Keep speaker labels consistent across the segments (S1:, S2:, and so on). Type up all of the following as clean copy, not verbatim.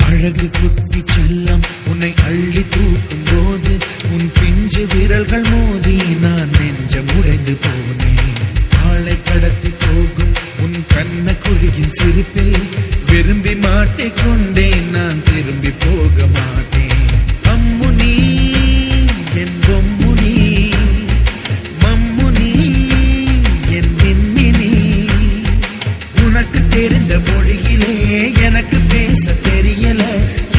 S1: அழகு குட்டி செல்லம் உன்னை அள்ளி தூக்கும் போது உன் பிஞ்சு விரல்கள் மோதி நான் நெஞ்சம் உடைந்து போனேன். ஆளை கடத்தி போகும் உன் கண்ண குழியின் சிரிப்பில் விரும்பி மாட்டிக்கொண்டேன். நான் திரும்பி போக மாட்டேன். அம்முனி என் பொம்முனி, மம்முனி என் மின்மினி, உனக்கு தெரிந்த மொழியிலே எனக்கு பேச தெரியல,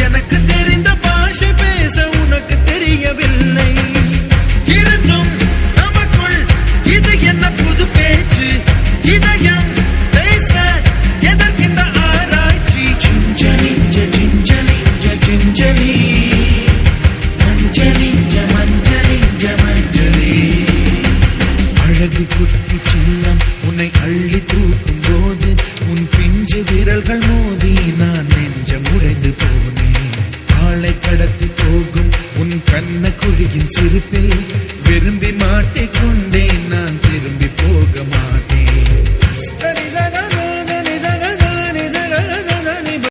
S1: எனக்கு தெரிந்த பாஷை பேச உனக்கு தெரியவில்லை. இருந்தும் நமக்குள் இது என்ன புது பேச்சு, இதயம் பேச எதற்கின்ற ஆராய்ச்சி. சிஞ்சலிஞ்ச சிஞ்சலிஞ்ச சிஞ்சலி, மஞ்சளிஞ்ச மஞ்சளிஞ்ச மஞ்சளி. அழகு குட்டி செல்லம் உன்னை அள்ளி தூக்கும் போது உன் பிஞ்சு விரல்கள் மோதி நான் நெஞ்சம் உடைந்து போனேன். ஆளை கடத்தி போகும் உன் கண்ண குழியின் சிரிப்பில் விரும்பி மாட்டேன்.